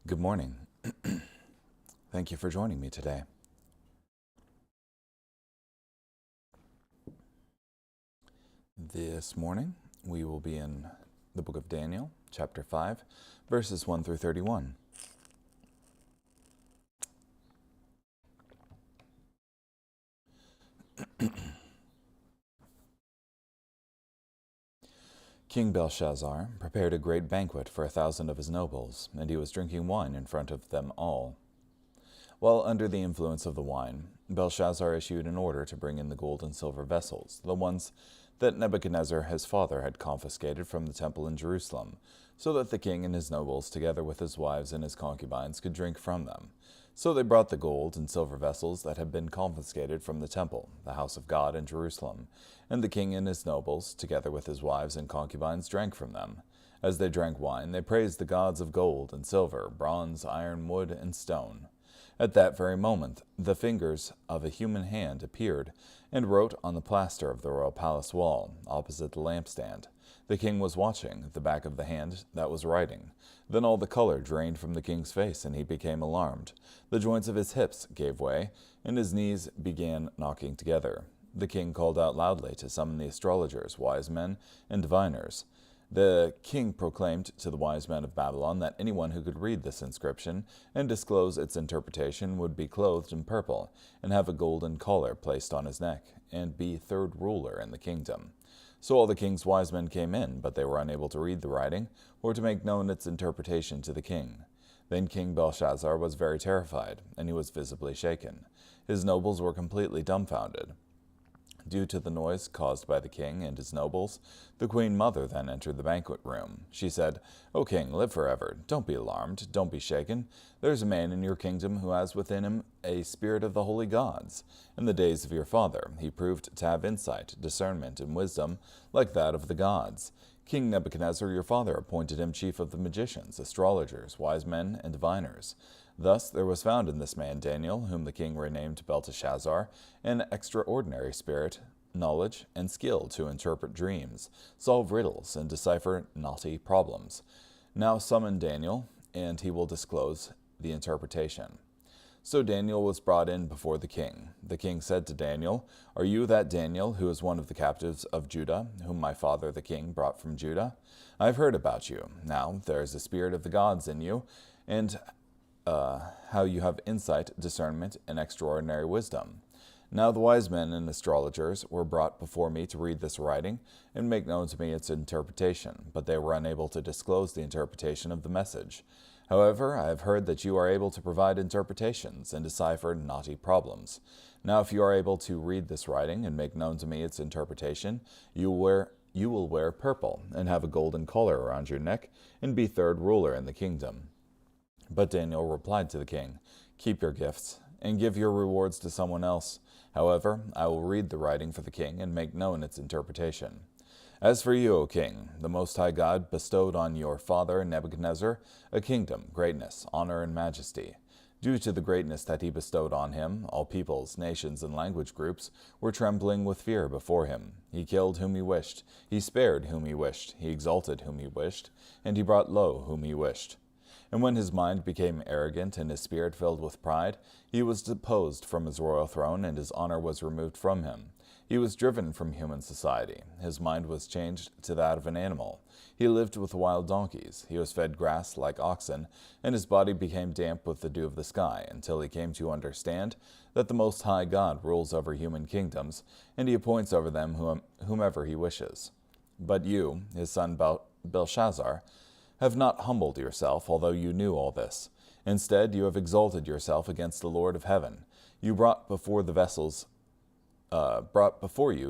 Good morning. Thank you for joining me today. This morning, we will be in the book of Daniel, chapter 5, verses 1 through 31. King Belshazzar prepared a great banquet for 1,000 of his nobles, and he was drinking wine in front of them all. While under the influence of the wine, Belshazzar issued an order to bring in the gold and silver vessels, the ones that Nebuchadnezzar his father had confiscated from the temple in Jerusalem, so that the king and his nobles, together with his wives and his concubines, could drink from them. So they brought the gold and silver vessels that had been confiscated from the temple, the house of God in Jerusalem, and the king and his nobles, together with his wives and concubines, drank from them. As they drank wine, they praised the gods of gold and silver, bronze, iron, wood, and stone. At that very moment, the fingers of a human hand appeared and wrote on the plaster of the royal palace wall, opposite the lampstand. The king was watching the back of the hand that was writing. Then all the color drained from the king's face, and he became alarmed. The joints of his hips gave way, and his knees began knocking together. The king called out loudly to summon the astrologers, wise men, and diviners. The king proclaimed to the wise men of Babylon that anyone who could read this inscription and disclose its interpretation would be clothed in purple, and have a golden collar placed on his neck, and be third ruler in the kingdom. So all the king's wise men came in, but they were unable to read the writing, or to make known its interpretation to the king. Then King Belshazzar was very terrified, and he was visibly shaken. His nobles were completely dumbfounded. Due to the noise caused by the king and his nobles, the queen mother then entered the banquet room. She said, "O king, live forever. Don't be alarmed. Don't be shaken. There's a man in your kingdom who has within him a spirit of the holy gods. In the days of your father, he proved to have insight, discernment, and wisdom like that of the gods. King Nebuchadnezzar, your father, appointed him chief of the magicians, astrologers, wise men, and diviners. Thus there was found in this man Daniel, whom the king renamed Belteshazzar, an extraordinary spirit, knowledge, and skill to interpret dreams, solve riddles, and decipher knotty problems. Now summon Daniel, and he will disclose the interpretation." So Daniel was brought in before the king. The king said to Daniel, "Are you that Daniel, who is one of the captives of Judah, whom my father the king brought from Judah? I have heard about you. Now there is a spirit of the gods in you, and how you have insight, discernment, and extraordinary wisdom." Now the wise men and astrologers were brought before me to read this writing and make known to me its interpretation, but they were unable to disclose the interpretation of the message. However, I have heard that you are able to provide interpretations and decipher knotty problems. Now if you are able to read this writing and make known to me its interpretation, you will wear purple and have a golden collar around your neck and be third ruler in the kingdom. But Daniel replied to the king, "Keep your gifts and give your rewards to someone else. However, I will read the writing for the king and make known its interpretation. As for you, O king, the Most High God bestowed on your father Nebuchadnezzar a kingdom, greatness, honor, and majesty. Due to the greatness that he bestowed on him, all peoples, nations, and language groups were trembling with fear before him. He killed whom he wished, he spared whom he wished, he exalted whom he wished, and he brought low whom he wished. And when his mind became arrogant and his spirit filled with pride, he was deposed from his royal throne, and his honor was removed from him. He was driven from human society. His mind was changed to that of an animal. He lived with wild donkeys. He was fed grass like oxen, and his body became damp with the dew of the sky, until he came to understand that the Most High God rules over human kingdoms, and he appoints over them whomever he wishes. But you, his son Belshazzar, have not humbled yourself, although you knew all this. Instead, you have exalted yourself against the Lord of heaven. You brought before you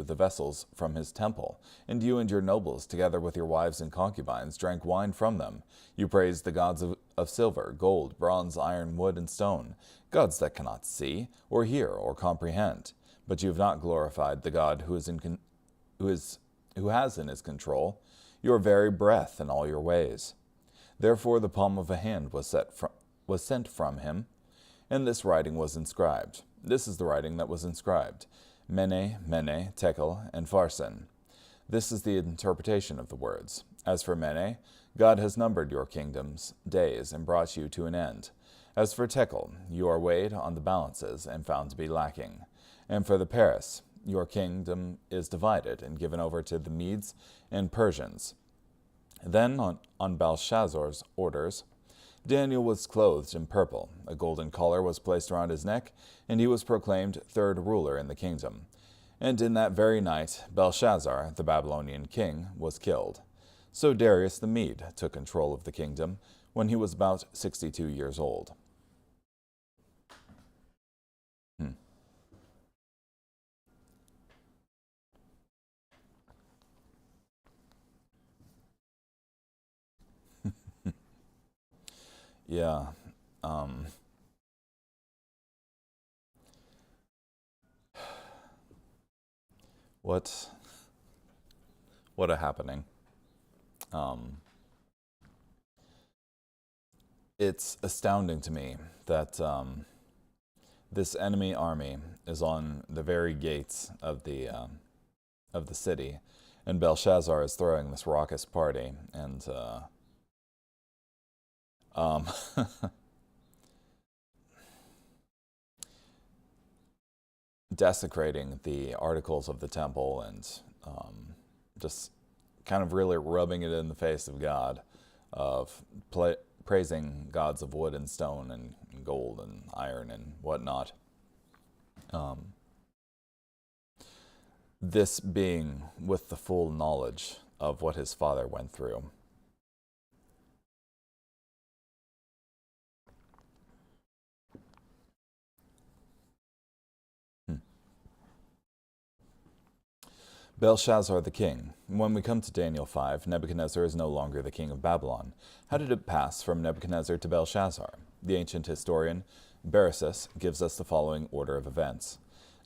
the vessels from his temple, and you and your nobles, together with your wives and concubines, drank wine from them. You praised the gods of silver, gold, bronze, iron, wood, and stone, gods that cannot see, or hear, or comprehend. But you have not glorified the God who has in his control your very breath and all your ways. Therefore the palm of a hand was sent from him, and this writing was inscribed. This is the writing that was inscribed: Mene, Mene, Tekel, and Pharsin. This is the interpretation of the words. As for Mene, God has numbered your kingdom's days and brought you to an end. As for Tekel, you are weighed on the balances and found to be lacking. And for the Paris, your kingdom is divided and given over to the Medes and Persians. Then, on Belshazzar's orders, Daniel was clothed in purple. A golden collar was placed around his neck, and he was proclaimed third ruler in the kingdom. And in that very night, Belshazzar, the Babylonian king, was killed. So Darius the Mede took control of the kingdom when he was about 62 years old. Yeah. What a happening. It's astounding to me that this enemy army is on the very gates of the city, and Belshazzar is throwing this raucous party, and desecrating the articles of the temple, and just kind of really rubbing it in the face of God, of praising gods of wood and stone and gold and iron and whatnot. This being with the full knowledge of what his father went through. Belshazzar the king. When we come to Daniel 5, Nebuchadnezzar is no longer the king of Babylon. How did it pass from Nebuchadnezzar to Belshazzar? The ancient historian Beresus gives us the following order of events.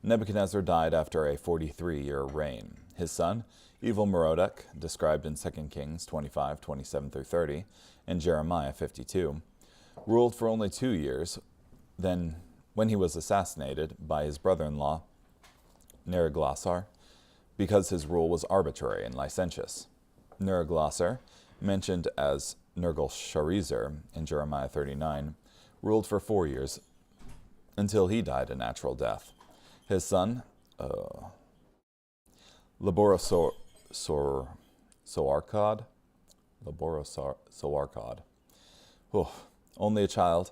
Nebuchadnezzar died after a 43-year reign. His son, Evil Merodach, described in 2 Kings 25, 27 through 30, and Jeremiah 52, ruled for only 2 years. Then, when he was assassinated by his brother-in-law, Neriglissar, because his rule was arbitrary and licentious. Neriglissar, mentioned as Nergal-Sharezer in Jeremiah 39, ruled for 4 years until he died a natural death. His son, Laborosoarkad, only a child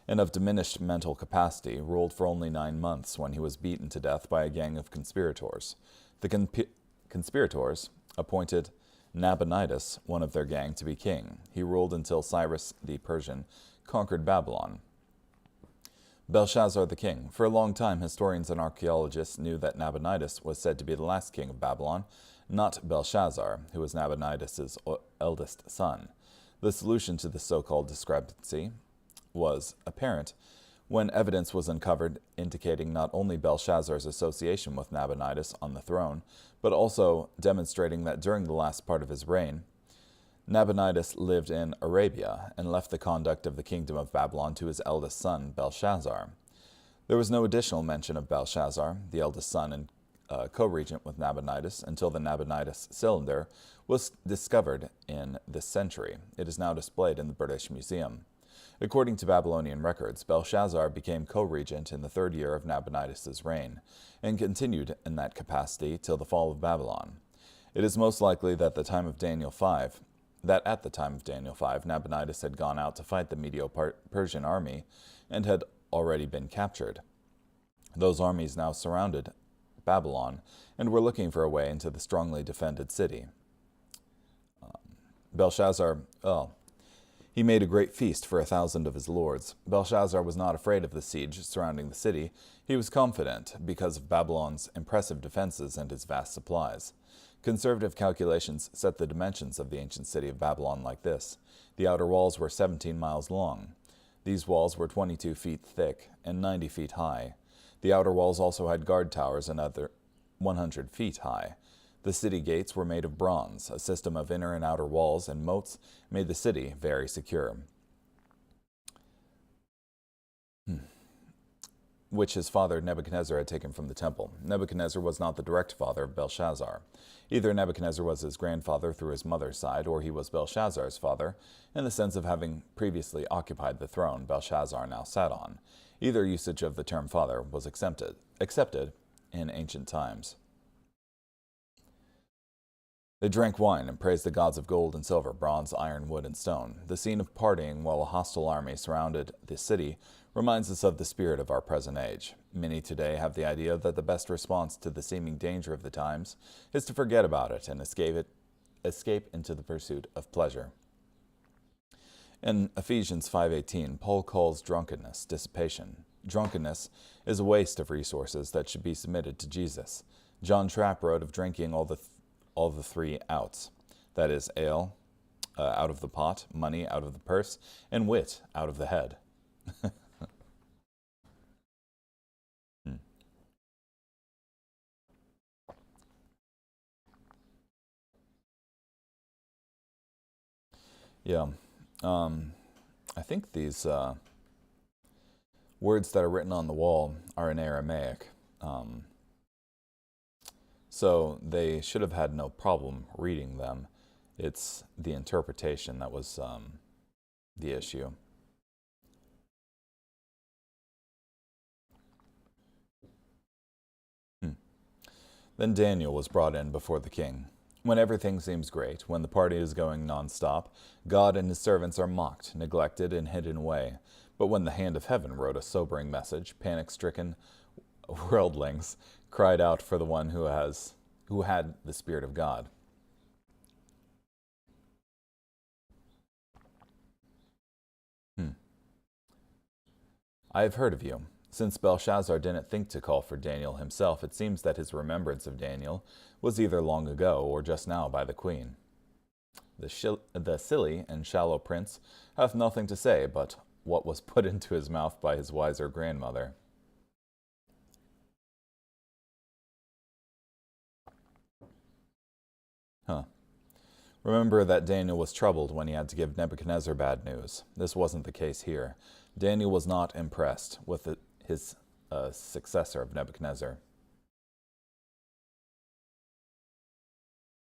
and of diminished mental capacity, ruled for only 9 months when he was beaten to death by a gang of conspirators. The conspirators appointed Nabonidus, one of their gang, to be king. He ruled until Cyrus the Persian conquered Babylon. Belshazzar the king. For a long time, historians and archaeologists knew that Nabonidus was said to be the last king of Babylon, not Belshazzar, who was Nabonidus' eldest son. The solution to the so-called discrepancy was apparent when evidence was uncovered indicating not only Belshazzar's association with Nabonidus on the throne, but also demonstrating that during the last part of his reign, Nabonidus lived in Arabia and left the conduct of the kingdom of Babylon to his eldest son, Belshazzar. There was no additional mention of Belshazzar, the eldest son and co-regent with Nabonidus, until the Nabonidus cylinder was discovered in this century. It is now displayed in the British Museum. According to Babylonian records, Belshazzar became co-regent in the 3rd year of Nabonidus' reign, and continued in that capacity till the fall of Babylon. It is most likely that at the time of Daniel 5, Nabonidus had gone out to fight the Medo-Persian army and had already been captured. Those armies now surrounded Babylon and were looking for a way into the strongly defended city. He made a great feast for 1,000 of his lords. Belshazzar was not afraid of the siege surrounding the city. He was confident because of Babylon's impressive defenses and its vast supplies. Conservative calculations set the dimensions of the ancient city of Babylon like this. The outer walls were 17 miles long. These walls were 22 feet thick and 90 feet high. The outer walls also had guard towers another 100 feet high. The city gates were made of bronze. A system of inner and outer walls and moats made the city very secure. which his father Nebuchadnezzar had taken from the temple. Nebuchadnezzar was not the direct father of Belshazzar. Either Nebuchadnezzar was his grandfather through his mother's side, or he was Belshazzar's father, in the sense of having previously occupied the throne Belshazzar now sat on. Either usage of the term father was accepted in ancient times. They drank wine and praised the gods of gold and silver, bronze, iron, wood, and stone. The scene of partying while a hostile army surrounded the city reminds us of the spirit of our present age. Many today have the idea that the best response to the seeming danger of the times is to forget about it and escape into the pursuit of pleasure. In Ephesians 5:18, Paul calls drunkenness dissipation. Drunkenness is a waste of resources that should be submitted to Jesus. John Trapp wrote of drinking all the three outs. That is, ale out of the pot, money out of the purse, and wit out of the head. Yeah. I think these words that are written on the wall are in Aramaic. So they should have had no problem reading them. It's the interpretation that was the issue. Then Daniel was brought in before the king. When everything seems great, when the party is going non-stop, God and his servants are mocked, neglected, and hidden away. But when the hand of heaven wrote a sobering message, panic-stricken worldlings cried out for the one who had the Spirit of God. I have heard of you. Since Belshazzar didn't think to call for Daniel himself, it seems that his remembrance of Daniel was either long ago or just now by the queen. The silly and shallow prince hath nothing to say but what was put into his mouth by his wiser grandmother. Remember that Daniel was troubled when he had to give Nebuchadnezzar bad news. This wasn't the case here. Daniel was not impressed with his successor of Nebuchadnezzar.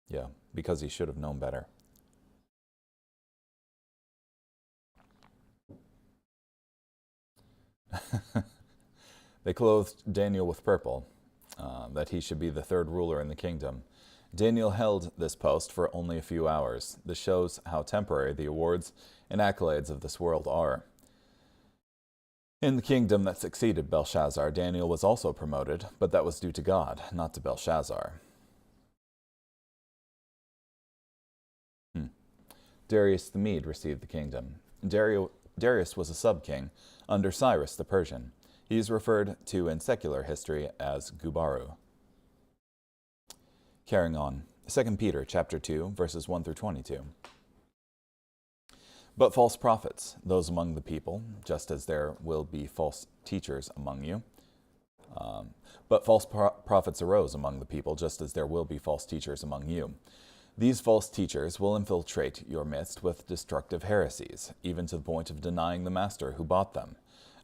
Yeah, because he should have known better. They clothed Daniel with purple, that he should be the third ruler in the kingdom. Daniel held this post for only a few hours. This shows how temporary the awards and accolades of this world are. In the kingdom that succeeded Belshazzar, Daniel was also promoted, but that was due to God, not to Belshazzar. Darius the Mede received the kingdom. Darius was a sub-king under Cyrus the Persian. He is referred to in secular history as Gubaru. Carrying on, 2 Peter chapter 2, verses 1 through 22. But false prophets, those among the people, just as there will be false teachers among you. But false prophets arose among the people, just as there will be false teachers among you. These false teachers will infiltrate your midst with destructive heresies, even to the point of denying the master who bought them.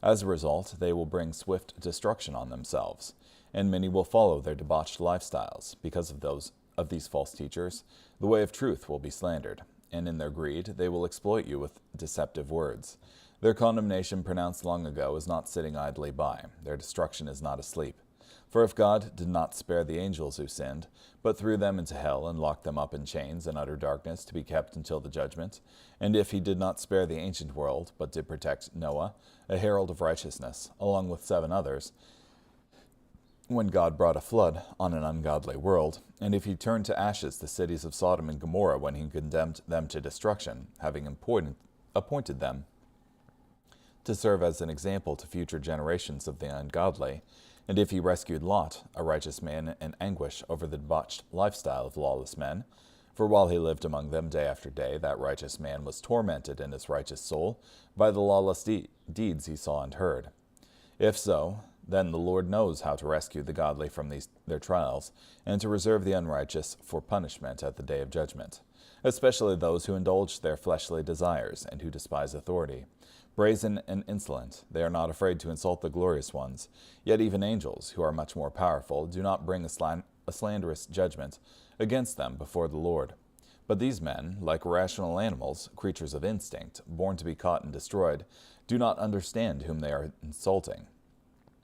As a result, they will bring swift destruction on themselves, and many will follow their debauched lifestyles. Because of these false teachers, the way of truth will be slandered, and in their greed they will exploit you with deceptive words. Their condemnation pronounced long ago is not sitting idly by. Their destruction is not asleep. For if God did not spare the angels who sinned, but threw them into hell and locked them up in chains and utter darkness to be kept until the judgment, and if he did not spare the ancient world, but did protect Noah, a herald of righteousness, along with 7 others, when God brought a flood on an ungodly world, and if he turned to ashes the cities of Sodom and Gomorrah when he condemned them to destruction, having appointed them to serve as an example to future generations of the ungodly, and if he rescued Lot, a righteous man in anguish over the debauched lifestyle of lawless men, for while he lived among them day after day, that righteous man was tormented in his righteous soul by the lawless deeds he saw and heard. If so, then the Lord knows how to rescue the godly from their trials, and to reserve the unrighteous for punishment at the day of judgment. especially those who indulge their fleshly desires and who despise authority. Brazen and insolent, they are not afraid to insult the glorious ones. Yet even angels, who are much more powerful, do not bring a slanderous judgment against them before the Lord. But these men, like rational animals, creatures of instinct, born to be caught and destroyed, do not understand whom they are insulting.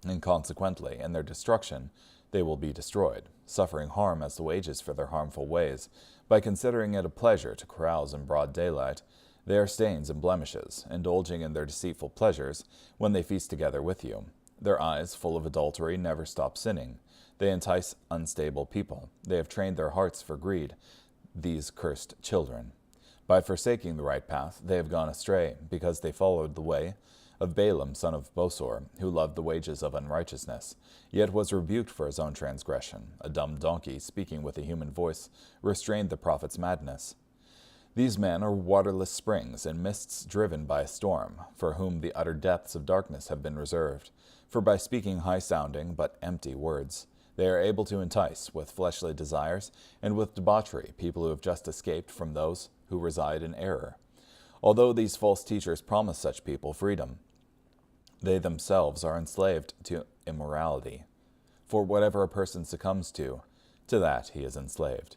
And consequently, in their destruction, they will be destroyed, suffering harm as the wages for their harmful ways. By considering it a pleasure to carouse in broad daylight, they are stains and blemishes, indulging in their deceitful pleasures when they feast together with you. Their eyes, full of adultery, never stop sinning. They entice unstable people. They have trained their hearts for greed, these cursed children. By forsaking the right path, they have gone astray, because they followed the way of Balaam son of Bosor, who loved the wages of unrighteousness, yet was rebuked for his own transgression. A dumb donkey, speaking with a human voice, restrained the prophet's madness. These men are waterless springs and mists driven by a storm, for whom the utter depths of darkness have been reserved. For by speaking high-sounding but empty words, they are able to entice with fleshly desires and with debauchery people who have just escaped from those who reside in error. Although these false teachers promise such people freedom, they themselves are enslaved to immorality. For whatever a person succumbs to that he is enslaved.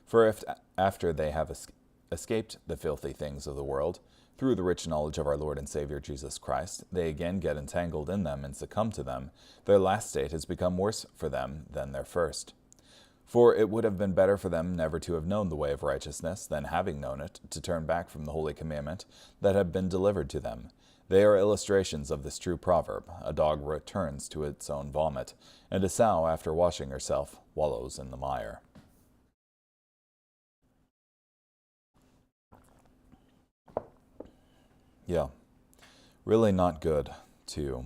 For if after they have escaped the filthy things of the world, through the rich knowledge of our Lord and Savior Jesus Christ, they again get entangled in them and succumb to them, their last state has become worse for them than their first. For it would have been better for them never to have known the way of righteousness than, having known it, to turn back from the holy commandment that had been delivered to them. They are illustrations of this true proverb: a dog returns to its own vomit, and a sow, after washing herself, wallows in the mire. Yeah, really not good to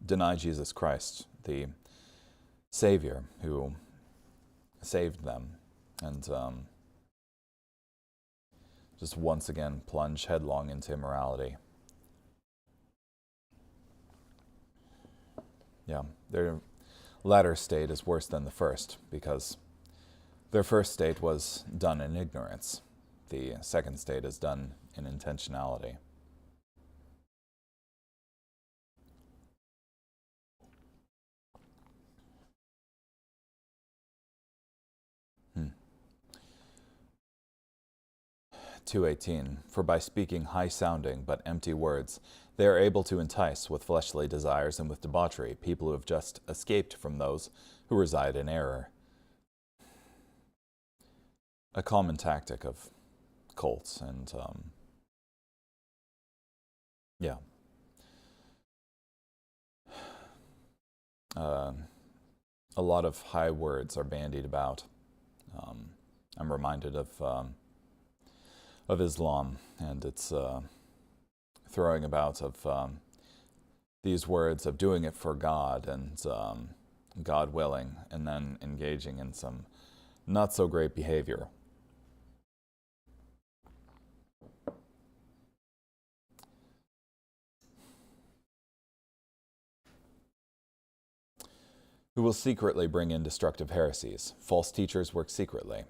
deny Jesus Christ, the Savior who saved them, and just once again plunge headlong into immorality. Yeah, their latter state is worse than the first, because their first state was done in ignorance. The second state is done in intentionality. Hmm. 2:18, for by speaking high-sounding but empty words, they are able to entice with fleshly desires and with debauchery people who have just escaped from those who reside in error. A common tactic of cults and, a lot of high words are bandied about. I'm reminded of Islam and its throwing about of these words of doing it for God and God willing, and then engaging in some not so great behavior. Who will secretly bring in destructive heresies. False teachers work secretly.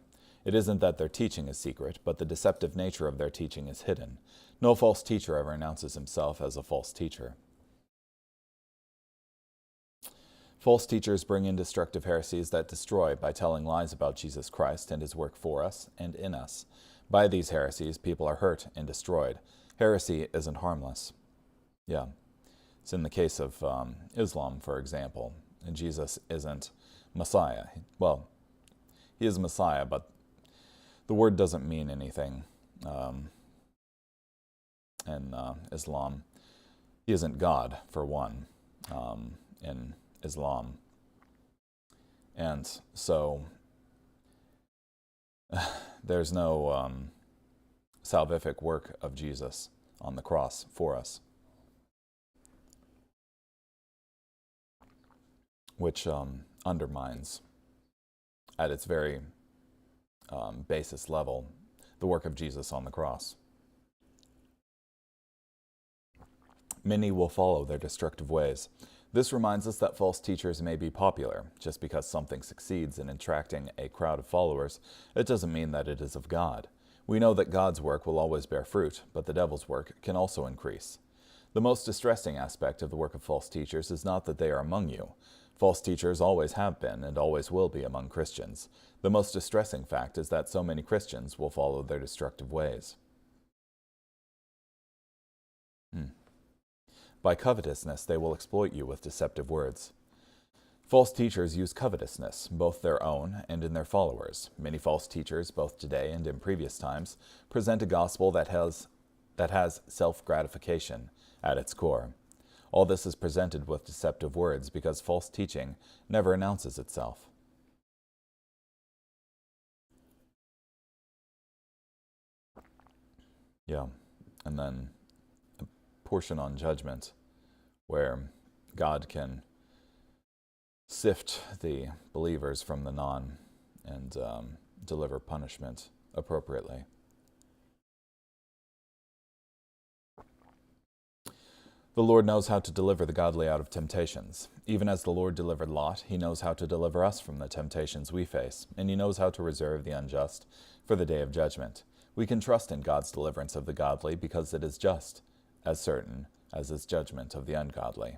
It isn't that their teaching is secret, but the deceptive nature of their teaching is hidden. No false teacher ever announces himself as a false teacher. False teachers bring in destructive heresies that destroy by telling lies about Jesus Christ and his work for us and in us. By these heresies, people are hurt and destroyed. Heresy isn't harmless. Yeah. It's in the case of Islam, for example. And Jesus isn't Messiah. Well, he is Messiah, but the word doesn't mean anything in Islam. He isn't God, for one, in Islam. And so there's no salvific work of Jesus on the cross for us, which undermines, at its very basis level, the work of Jesus on the cross. Many will follow their destructive ways. This reminds us that false teachers may be popular. Just because something succeeds in attracting a crowd of followers, it doesn't mean that it is of God. We know that God's work will always bear fruit, but the devil's work can also increase. The most distressing aspect of the work of false teachers is not that they are among you. False teachers always have been and always will be among Christians. The most distressing fact is that so many Christians will follow their destructive ways. By covetousness, they will exploit you with deceptive words. False teachers use covetousness, both their own and in their followers. Many false teachers, both today and in previous times, present a gospel that has self-gratification at its core. All this is presented with deceptive words because false teaching never announces itself. And then a portion on judgment where God can sift the believers from the non and deliver punishment appropriately. The Lord knows how to deliver the godly out of temptations. Even as the Lord delivered Lot, he knows how to deliver us from the temptations we face, and he knows how to reserve the unjust for the day of judgment. We can trust in God's deliverance of the godly because it is just, as certain as his judgment of the ungodly.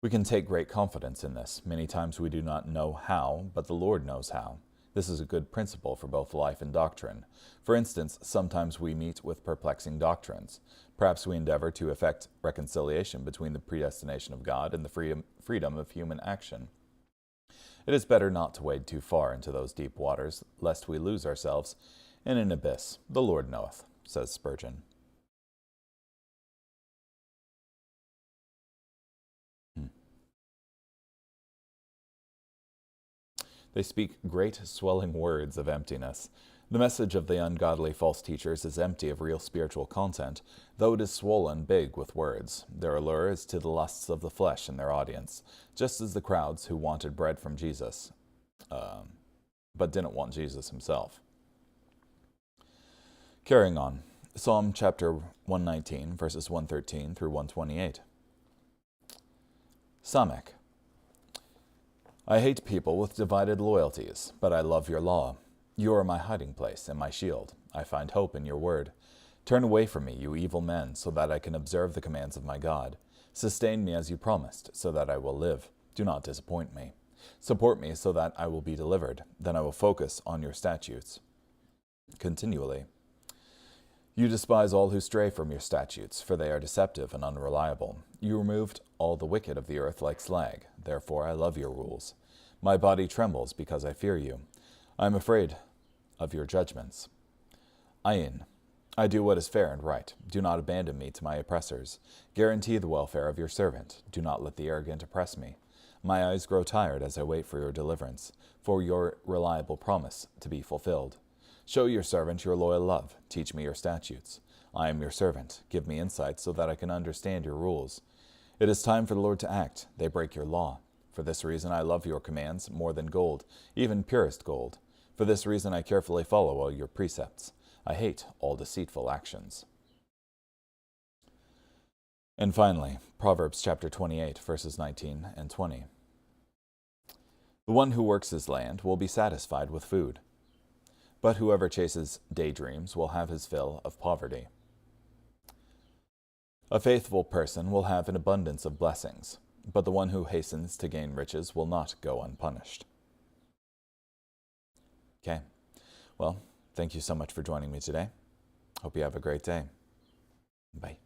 We can take great confidence in this. Many times we do not know how, but the Lord knows how. This is a good principle for both life and doctrine. For instance, sometimes we meet with perplexing doctrines. Perhaps we endeavor to effect reconciliation between the predestination of God and the freedom of human action. It is better not to wade too far into those deep waters, lest we lose ourselves in an abyss. The Lord knoweth, says Spurgeon. They speak great swelling words of emptiness. The message of the ungodly false teachers is empty of real spiritual content, though it is swollen big with words. Their allure is to the lusts of the flesh in their audience, just as the crowds who wanted bread from Jesus, but didn't want Jesus himself. Carrying on, Psalm chapter 119, verses 113 through 128. Samek. I hate people with divided loyalties, but I love your law. You are my hiding place and my shield. I find hope in your word. Turn away from me, you evil men, so that I can observe the commands of my God. Sustain me as you promised, so that I will live. Do not disappoint me. Support me so that I will be delivered. Then I will focus on your statutes continually. You despise all who stray from your statutes, for they are deceptive and unreliable. You removed all the wicked of the earth like slag. Therefore I love your rules. My body trembles because I fear you. I am afraid of your judgments. Ayin. I do what is fair and right. Do not abandon me to my oppressors. Guarantee the welfare of your servant. Do not let the arrogant oppress me. My eyes grow tired as I wait for your deliverance, for your reliable promise to be fulfilled. Show your servant your loyal love. Teach me your statutes. I am your servant. Give me insight so that I can understand your rules. It is time for the Lord to act. They break your law. For this reason I love your commands more than gold, even purest gold. For this reason I carefully follow all your precepts. I hate all deceitful actions. And finally, Proverbs chapter 28, verses 19 and 20. The one who works his land will be satisfied with food, but whoever chases daydreams will have his fill of poverty. A faithful person will have an abundance of blessings, but the one who hastens to gain riches will not go unpunished. Okay, well, thank you so much for joining me today. Hope you have a great day. Bye.